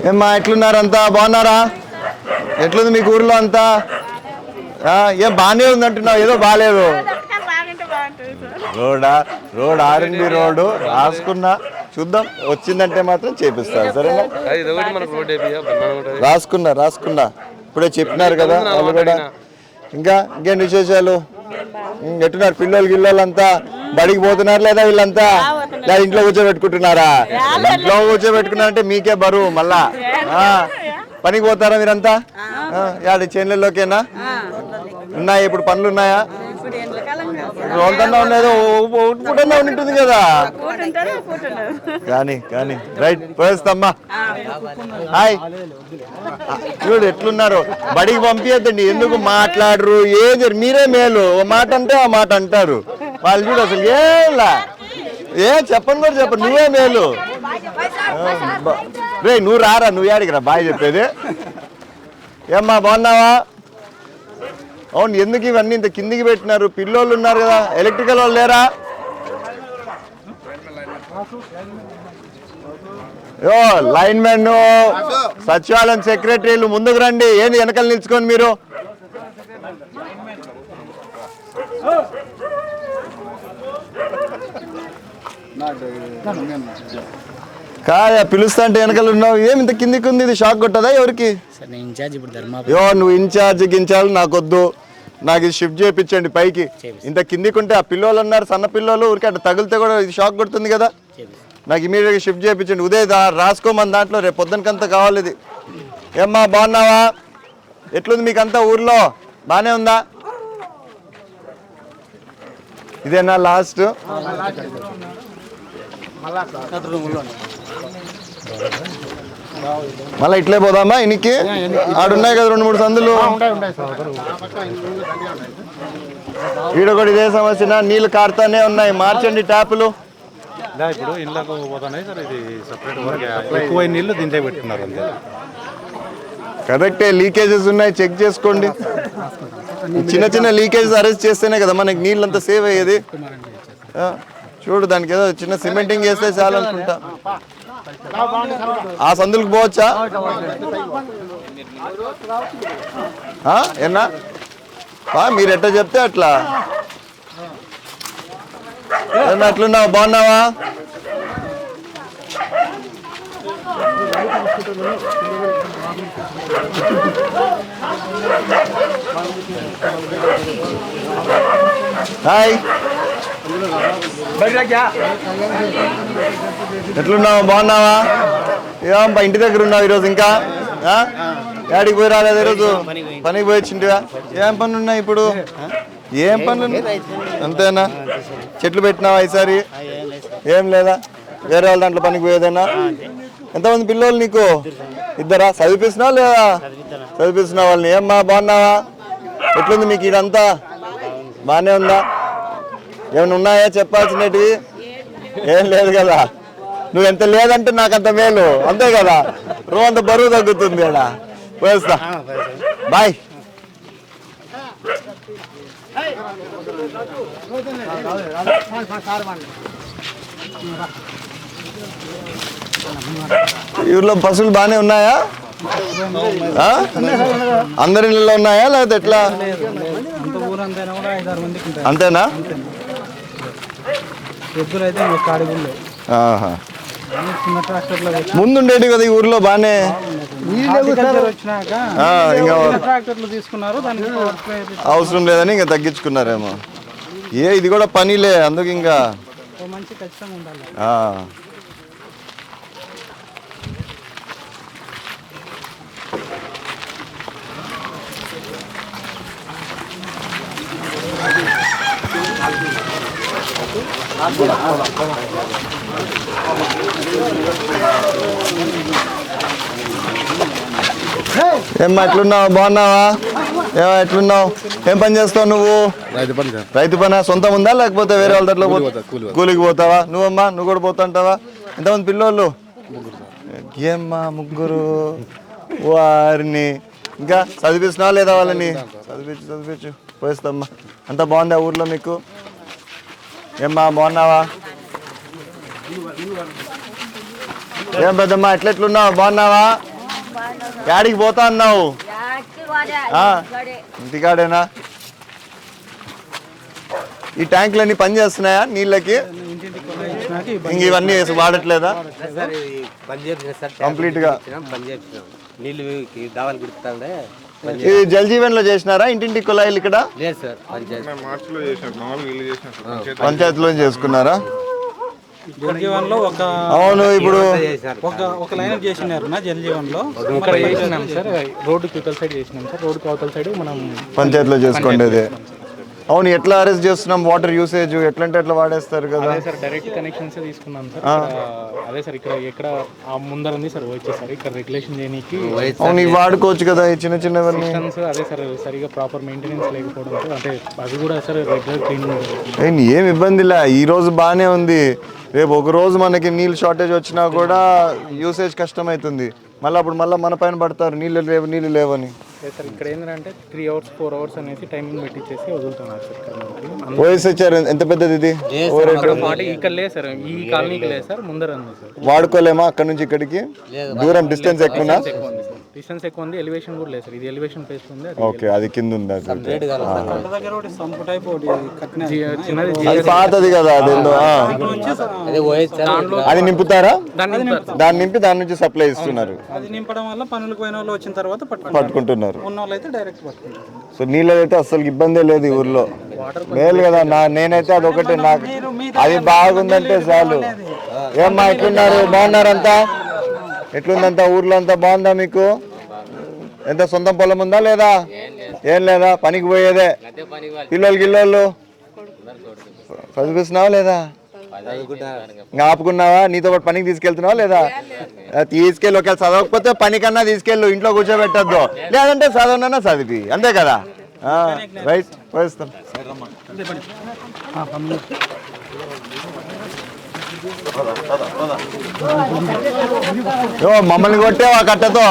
ఏమ్మా ఎట్లున్నారు అంతా బాగున్నారా? ఎట్లుంది మీకు ఊర్లో అంతా? ఏం బాగానే ఉంది అంటున్నావు, ఏదో బాగాలేదు. రోడ్ ఆర్ఎన్బి రోడ్డు రాసుకున్నా, చూద్దాం వచ్చిందంటే మాత్రం చేపిస్తారు. సరేనా? రాసుకున్నా ఇప్పుడే చెప్పినారు కదా వాళ్ళు కూడా. ఇంకేం విశేషాలు? ఎట్టున్నారు పిల్లలు గిల్లలంతా? బడికి పోతున్నారు లేదా వీళ్ళంతా? లేదా ఇంట్లో కూర్చోబెట్టుకుంటున్నారా? ఇంట్లో కూర్చోబెట్టుకున్నారంటే మీకే బరువు మళ్ళా. పనికి పోతారా మీరంతా? యాడి చేనులలోకేనా? ఉన్నాయా ఇప్పుడు పనులు? ఉన్నాయా? రోజంతా ఉండేదో పూటన్నా ఉంటుంది కదా. కానీ రైట్ పోయేస్తామ్మా. హాయ్, చూడు ఎట్లున్నారు. బడికి పంపించద్దండి, ఎందుకు మాట్లాడరు? ఏం మీరే మేలు. ఓ మాట అంటే ఆ మాట అంటారు వాళ్ళు. చూడు అసలు చెప్పను కూడా చెప్పను, నువ్వే మేలు. రే నువ్వు రారా, నువ్వు యాడికి రా బాయ్ చెప్పేది. ఏమ్మా బాగున్నావా? అవును, ఎందుకు ఇవన్నీ ఇంత కిందికి పెట్టినారు? పిల్లోళ్ళు ఉన్నారు కదా, ఎలక్ట్రికల్ వాళ్ళు లేరా? లైన్ మెన్, సచివాలయం సెక్రటరీలు ముందుకు రండి. ఏంది వెనకాల నిల్చుకొని మీరు? కాదా పిలుస్తా అంటే వెనకాల ఉన్నావు? ఏమి ఇంత కిందికి ఉంది? ఇది షాక్ కొట్టదా ఎవరికి? నువ్వు ఇన్ఛార్జ్ నాకొద్దు, నాకు ఇది షిఫ్ట్ చేయించండి పైకి. ఇంత కిందికి ఉంటే ఆ పిల్లలు ఉన్నారు, సన్న పిల్లలు, ఊరికి అట్లా తగిలితే కూడా ఇది షాక్ కొడుతుంది కదా. నాకు ఇమీడియట్గా షిఫ్ట్ చేయించండి. ఉదయం రాసుకోమని దాంట్లో, రేపు పొద్దునకంతా కావాలి ఇది. ఏమ్మా బాగున్నావా? ఎట్లుంది మీకంతా ఊర్లో? బాగానే ఉందా? ఇదేనా లాస్ట్? మళ్ళీ ఇట్లే పోదామా? ఇనికి ఆడున్నాయి కదా 2-3 సందులు. ఈడ కూడా ఇదే సమస్య, నీళ్ళు కారుతానే ఉన్నాయి. మార్చండి ట్యాపులు. ఇప్పుడు ఇళ్ళకు పోతున్నాయి సార్, ఇది సపరేట్ ఎక్కువ నీళ్ళు దీంట్లో పెట్టుకున్నారు. కరెక్టే, లీకేజెస్ ఉన్నాయి, చెక్ చేసుకోండి. చిన్న లీకేజెస్ అరెస్ట్ చేస్తేనే కదా మనకి నీళ్ళంతా సేవ్ అయ్యేది. చూడు దానికి ఏదో చిన్న సిమెంటింగ్ వేస్తే చాలు అనుకుంటా. ఆ సందులకు పోవచ్చా? ఏనా మీరు ఎట్లా చెప్తే అట్లా. ఎట్లున్నావు? బాగున్నావా? హాయ్, ఎట్లున్నావు? బాగున్నావా? ఏం ఇంటి దగ్గర ఉన్నావు ఈరోజు? ఇంకా యాడికి పోయి రాలేదు ఈరోజు? పనికి పోయి వచ్చింటివా? ఏం పనులు ఉన్నాయి ఇప్పుడు? ఏం పనులు? అంతేనా? చెట్లు పెట్టినావా ఈసారి? ఏం లేదా? వేరే వాళ్ళ దాంట్లో పనికి పోయేదేనా? ఎంతమంది పిల్లలు నీకు? 2 చదివిస్తున్నావా లేదా? చదివిస్తున్నావు వాళ్ళని. ఏమ్మా బాగున్నావా? ఎట్లుంది మీకు ఇదంతా? బాగానే ఉందా? ఏమైనా ఉన్నాయా చెప్పాల్సినవి? ఏం లేదు కదా. నువ్వు ఎంత లేదంటే నాకు అంత మేలు, అంతే కదా. అంత బరువు తగ్గుతుంది కదా. పోయేస్తా, బాయ్. ఊర్లో పశువులు బాగానే ఉన్నాయా? అందరి ఇళ్ళలో ఉన్నాయా లేకపోతే ఎట్లా? అంతేనా? ముందుండేటి కదా ఈ ఊర్లో బాగానే. అవసరం లేదని ఇంకా తగ్గించుకున్నారేమో. ఇది కూడా పనిలే, అందుకు ఇంకా ఏమ్మా ఎట్లున్నావు? బాగున్నావా? ఎట్లున్నావు? ఏం పని చేస్తావు నువ్వు? రైతు పని. సొంతం ఉందా లేకపోతే వేరే వాళ్ళ దాంట్లో కూలికి పోతావా? నువ్వమ్మా నువ్వు కూడా పోతుంటావా? ఎంతమంది పిల్లోళ్ళు? ఏమ్మా 3. వారిని ఇంకా చదివిస్తున్నావా లేదా వాళ్ళని? చదివించు పోయిస్తామ్మా. అంతా బాగుందా ఊర్లో మీకు? ఏమ్మా బాగున్నావా? ఏం పెద్దమ్మా ఎట్లెట్లున్నావు? బాగున్నావా? యాడికి పోతా అన్నావు ఇంటికాడేనా? ఈ ట్యాంకులన్నీ పని చేస్తున్నాయా నీళ్ళకి? ఇంక ఇవన్నీ వాడట్లేదా కంప్లీట్ గా? నీళ్ళు దావాలు గుర్తుండే ఇది జల్ జీవన్ లో చేసినారా ఇంటింటి కుళాయిలు ఇక్కడ? లేదు సార్, పంచాయతీలో చేసుకున్నారా? జల్ జీవన్ లో అవును ఇప్పుడు ఒక లైన్ చేసినారు నా జల్ జీవన్ లో ఇక్కడ చేసినాం సార్. రోడ్డు కివతల సైడ్ చేసినాం సార్. రోడ్డు కవతల సైడ్ మనం పంచాయతీలో చేసుకోండి. అవును, ఎట్లా అరెస్ట్ చేస్తున్నాం? వాటర్ యూసేజ్ ఎట్లా అంటే ఎట్లా వాడేస్తారు కదా సార్. డైరెక్ట్ కనెక్షన్స్ తీసుకున్నాం సార్. అదే సార్ ఇక్కడ ఎక్కడ ముందర ఉంది సార్ వచ్చేసారు ఇక్కడ రెగ్యులేషన్ చేయడానికి. అవును, ఇవి వాడుకోవచ్చు కదా ఈ చిన్న చిన్నవన్నీ. అదే సార్ సరిగా ప్రాపర్ మెయింటెనెన్స్ లేకపోవడం అంటే అవి కూడా సార్ రెగ్యులర్ క్లీన్. ఏం ఇబ్బంది లే, ఈ రోజు బాగానే ఉంది. రేపు ఒక రోజు మనకి నీళ్ళు షార్టేజ్ వచ్చినా కూడా యూసేజ్ కష్టమవుతుంది. మళ్ళీ మన పైన పడతారు నీళ్ళు లేవని. సార్ ఇక్కడ ఏంటంటే 3 hours 4 hours అనేసి టైమింగ్ పెట్టించేసి వదులుతున్నారు సార్. ఓఎస్హెచ్ఆర్ ఎంత పెద్దది ఇది? ఇక్కడ లేదు సార్, ఈ కాలనీకి లేదు సార్, ముందర ఉంది సార్. వాడుకోలేమా అక్కడ నుంచి ఇక్కడికి? దూరం డిస్టెన్స్ ఎక్కువనా? డిస్టెన్స్ ఎక్కువ ఉంది. ఎలివేషన్ కూడా లేదు సార్. ఇది ఎలివేషన్ ప్లేస్ ఉంది. ఓకే, అది కింద ఉంది. చిన్నది అది పాతది కదా అదేందో. అది నింపుతారా? దాన్ని నింపి దాని నుంచి సప్లై ఇస్తున్నారు. అది నింపడం వల్ల పనులకు పోయిన వాళ్ళు వచ్చిన తర్వాత పట్టుకుంటున్నారు. ఉన్న వాళ్ళు అయితే డైరెక్ట్ పట్టుకుంటారు. సో నీళ్ళైతే అసలు ఇబ్బందే లేదు ఈ ఊర్లో. మేలు కదా. నేనైతే అదొకటి నాకు అది బాగుందంటే చాలు. ఏమ్మా ఎట్లున్నారు? బాగున్నారంతా? ఎట్లుందంతా ఊర్లో అంతా బాగుందా మీకు? ఎంత సొంతం పొలం ఉందా లేదా? ఏం లేదా? పనికి పోయేదే. పిల్లలు చదివిస్తున్నావా లేదా? ఇంకా ఆపుకున్నావా? నీతో పాటు పనికి తీసుకెళ్తున్నావా లేదా? తీసుకెళ్ళి ఒకవేళ చదవకపోతే పని కన్నా తీసుకెళ్ళు, ఇంట్లో కూర్చోబెట్టద్దు. లేదంటే చదవనన్నా చదివి, అంతే కదా. రైట్, పోయిస్తాం. మమ్మల్ని కొట్టేవా కట్టతో?